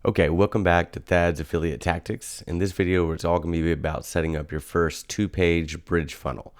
Okay, welcome back to Thad's Affiliate Tactics. In this video, it's all going to be about setting up your first two-page bridge funnel.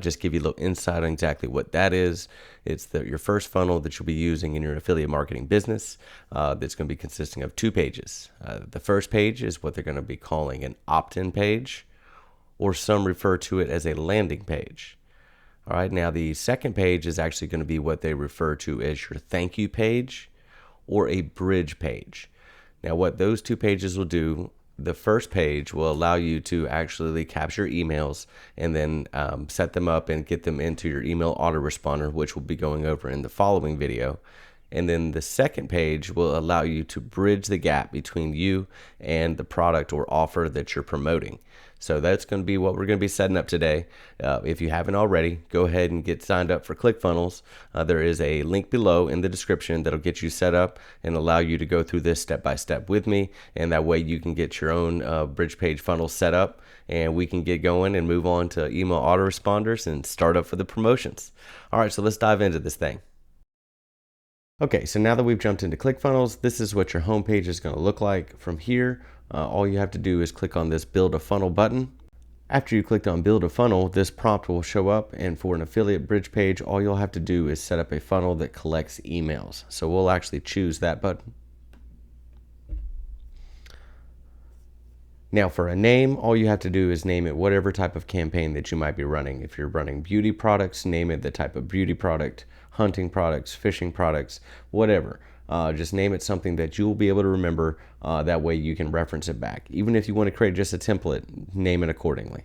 Just give you a little insight on exactly what that is. It's your first funnel that you'll be using in your affiliate marketing business that's going to be consisting of two pages. The first page is what they're going to be calling an opt-in page, or some refer to it as a landing page. All right, now the second page is actually going to be what they refer to as your thank you page or a bridge page. Now, what those two pages will do, the first page will allow you to actually capture emails and then set them up and get them into your email autoresponder, which we'll be going over in the following video. And then the second page will allow you to bridge the gap between you and the product or offer that you're promoting. So that's going to be what we're going to be setting up today. If you haven't already, go ahead and get signed up for ClickFunnels. There is a link below in the description that'll get you set up and allow you to go through this step by step with me. And that way you can get your own bridge page funnel set up, and we can get going and move on to email autoresponders and start up for the promotions. All right, so let's dive into this thing. Okay, so now that we've jumped into ClickFunnels, this is what your homepage is going to look like. From here, all you have to do is click on this Build a Funnel button. After you clicked on Build a Funnel, this prompt will show up, and for an affiliate bridge page, all you'll have to do is set up a funnel that collects emails. So we'll actually choose that button. Now for a name, all you have to do is name it whatever type of campaign that you might be running. If you're running beauty products, name it the type of beauty product, hunting products, fishing products, whatever. Just name it something that you'll be able to remember. That way you can reference it back. Even if you want to create just a template, name it accordingly.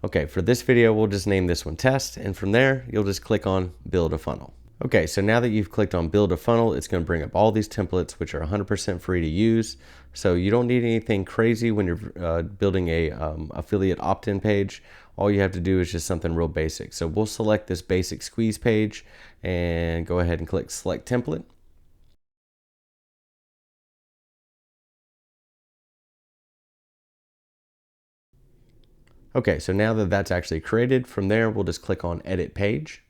Okay, for this video, we'll just name this one Test, and from there, you'll just click on Build a Funnel. Okay, so now that you've clicked on Build a Funnel, it's going to bring up all these templates, which are 100% free to use. So you don't need anything crazy when you're building a affiliate opt-in page. All you have to do is just something real basic. So we'll select this basic squeeze page and go ahead and click Select Template. Okay, so now that that's actually created, from there, we'll just click on Edit Page.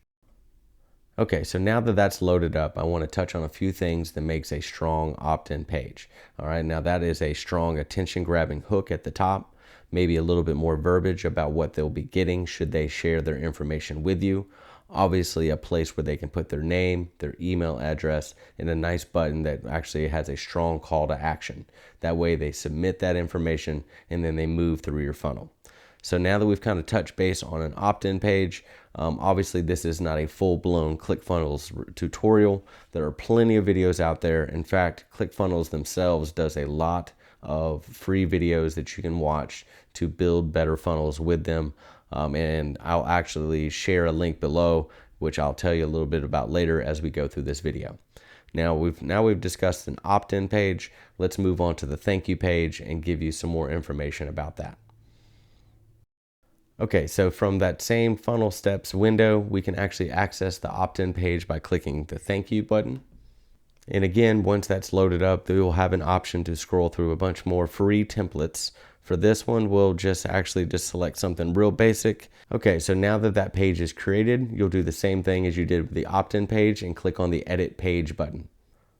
Okay, so now that that's loaded up, I want to touch on a few things that makes a strong opt-in page. All right, now that is a strong attention-grabbing hook at the top, maybe a little bit more verbiage about what they'll be getting should they share their information with you. Obviously, a place where they can put their name, their email address, and a nice button that actually has a strong call to action. That way they submit that information and then they move through your funnel. So now that we've kind of touched base on an opt-in page, obviously this is not a full-blown ClickFunnels tutorial. There are plenty of videos out there. In fact, ClickFunnels themselves does a lot of free videos that you can watch to build better funnels with them. And I'll actually share a link below, which I'll tell you a little bit about later as we go through this video. Now we've discussed an opt-in page. Let's move on to the thank you page and give you some more information about that. Okay, so from that same funnel steps window, we can actually access the opt-in page by clicking the thank you button. And again, once that's loaded up, you'll have an option to scroll through a bunch more free templates. For this one, we'll just select something real basic. Okay, so now that that page is created, you'll do the same thing as you did with the opt-in page and click on the Edit Page button.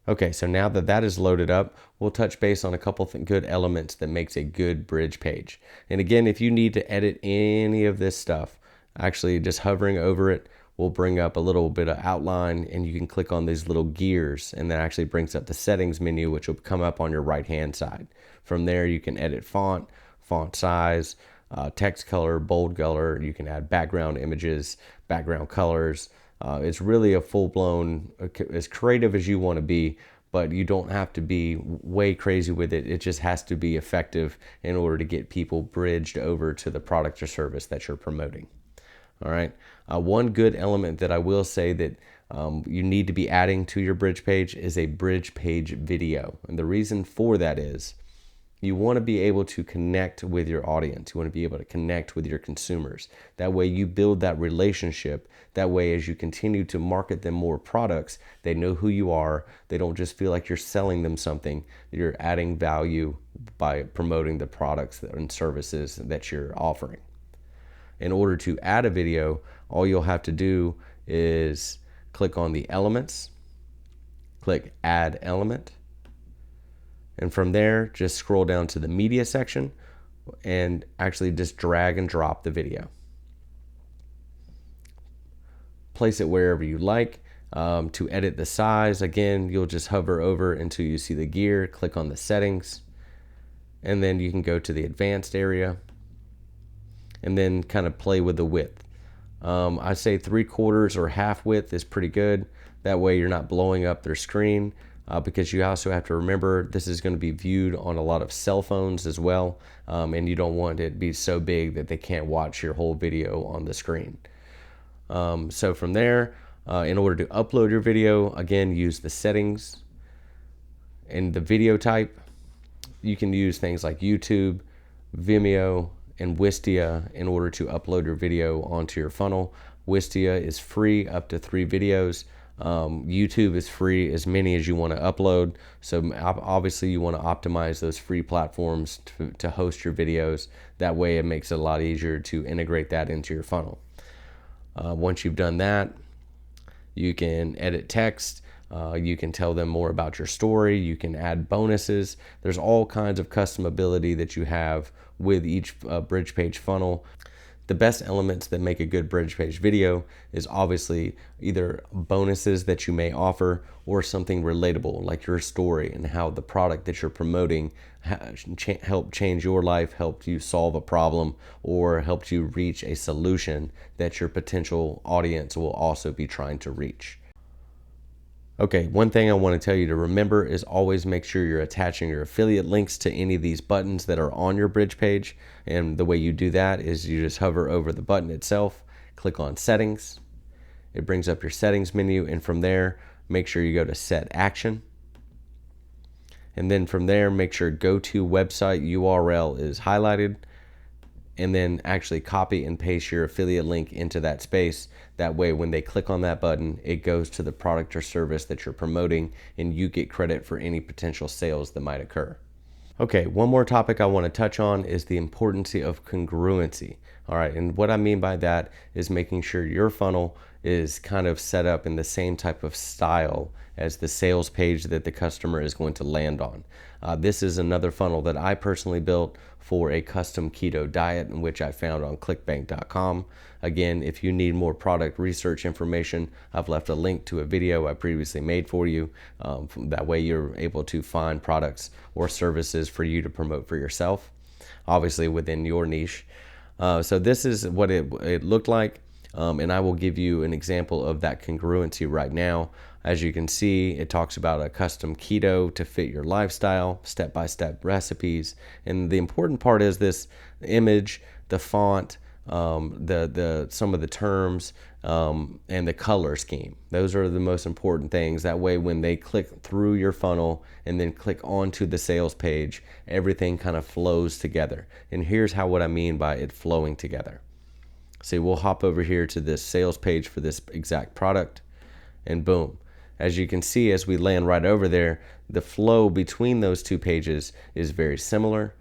Okay, so now that that is loaded up, we'll touch base on a couple good elements that makes a good bridge page. And again, if you need to edit any of this stuff, actually just hovering over it will bring up a little bit of outline, and you can click on these little gears, and that actually brings up the settings menu, which will come up on your right-hand side. From there, you can edit font size, text color, bold color. You can add background images, background colors. It's really a full-blown, as creative as you want to be, but you don't have to be way crazy with it. It just has to be effective in order to get people bridged over to the product or service that you're promoting. All right. One good element that I will say that you need to be adding to your bridge page is a bridge page video. And the reason for that is you want to be able to connect with your audience. You want to be able to connect with your consumers. That way you build that relationship. That way, as you continue to market them more products, they know who you are. They don't just feel like you're selling them something. You're adding value by promoting the products and services that you're offering. In order to add a video, all you'll have to do is click on the elements, click Add Element. And from there, just scroll down to the media section and actually just drag and drop the video. Place it wherever you like. To edit the size, again, you'll just hover over until you see the gear, click on the settings, and then you can go to the advanced area and then kind of play with the width. I say 3/4 or half width is pretty good. That way you're not blowing up their screen, because you also have to remember this is going to be viewed on a lot of cell phones as well, and you don't want it to be so big that they can't watch your whole video on the screen. So from there, in order to upload your video, again, use the settings. In the video type, you can use things like YouTube, Vimeo, and Wistia in order to upload your video onto your funnel. Wistia is free up to 3 videos. YouTube is free as many as you want to upload. So obviously you want to optimize those free platforms to host your videos. That way it makes it a lot easier to integrate that into your funnel. Once you've done that, you can edit text. You can tell them more about your story. You can add bonuses. There's all kinds of customability that you have with each bridge page funnel. The best elements that make a good bridge page video is obviously either bonuses that you may offer or something relatable like your story and how the product that you're promoting helped change your life, helped you solve a problem, or helped you reach a solution that your potential audience will also be trying to reach. Okay, one thing I want to tell you to remember is always make sure you're attaching your affiliate links to any of these buttons that are on your bridge page. And the way you do that is you just hover over the button itself, click on settings. It brings up your settings menu, and from there, make sure you go to set action. And then from there, make sure go to website URL is highlighted, and then actually copy and paste your affiliate link into that space. That way, when they click on that button, it goes to the product or service that you're promoting, and you get credit for any potential sales that might occur. Okay, one more topic I want to touch on is the importance of congruency. All right, and what I mean by that is making sure your funnel is kind of set up in the same type of style as the sales page that the customer is going to land on. This is another funnel that I personally built for a custom keto diet, in which I found on clickbank.com. Again, if you need more product research information, I've left a link to a video I previously made for you. That way you're able to find products or services for you to promote for yourself, obviously within your niche. So this is what it looked like. And I will give you an example of that congruency right now. As you can see, it talks about a custom keto to fit your lifestyle, step-by-step recipes. And the important part is this image, the font, some of the terms, and the color scheme. Those are the most important things. That way, when they click through your funnel and then click onto the sales page, everything kind of flows together. And here's what I mean by it flowing together. So we'll hop over here to this sales page for this exact product, and boom. As you can see, as we land right over there, the flow between those two pages is very similar.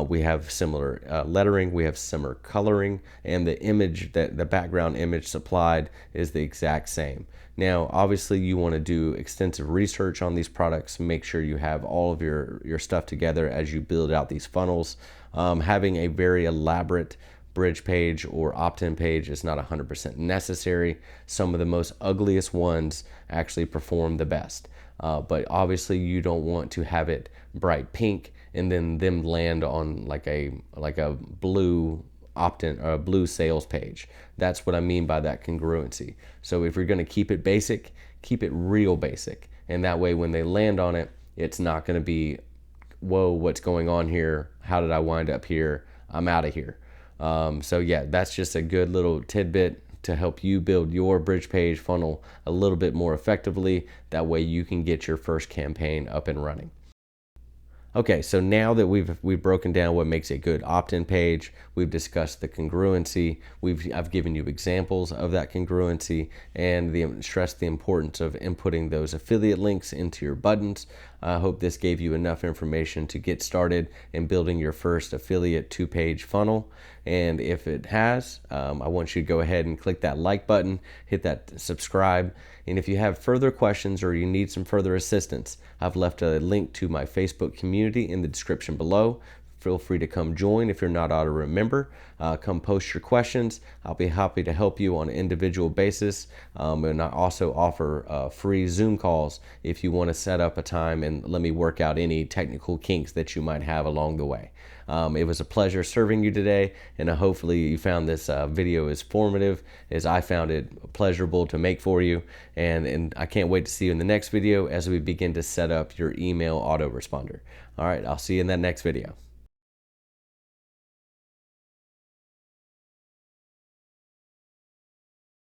We have similar lettering, we have similar coloring, and the image, the background image supplied is the exact same. Now, obviously, you want to do extensive research on these products. Make sure you have all of your stuff together as you build out these funnels. Having a very elaborate bridge page or opt-in page is not 100% necessary. Some of the most ugliest ones actually perform the best. But obviously you don't want to have it bright pink and then them land on like a blue opt-in or a blue sales page. That's what I mean by that congruency. So if you're going to keep it basic, keep it real basic. And that way when they land on it, it's not going to be, whoa, what's going on here? How did I wind up here? I'm out of here. So yeah, that's just a good little tidbit to help you build your bridge page funnel a little bit more effectively. That way you can get your first campaign up and running. Okay, so now that we've broken down what makes a good opt-in page, we've discussed the congruency, I've given you examples of that congruency, and stressed the importance of inputting those affiliate links into your buttons. I hope this gave you enough information to get started in building your first affiliate 2-page funnel. And if it has, I want you to go ahead and click that like button, hit that subscribe. And if you have further questions or you need some further assistance, I've left a link to my Facebook community in the description below. Feel free to come join if you're not already a member. Come post your questions. I'll be happy to help you on an individual basis. And I also offer free Zoom calls if you want to set up a time and let me work out any technical kinks that you might have along the way. It was a pleasure serving you today, and hopefully you found this video as formative as I found it pleasurable to make for you. And I can't wait to see you in the next video as we begin to set up your email autoresponder. All right, I'll see you in that next video.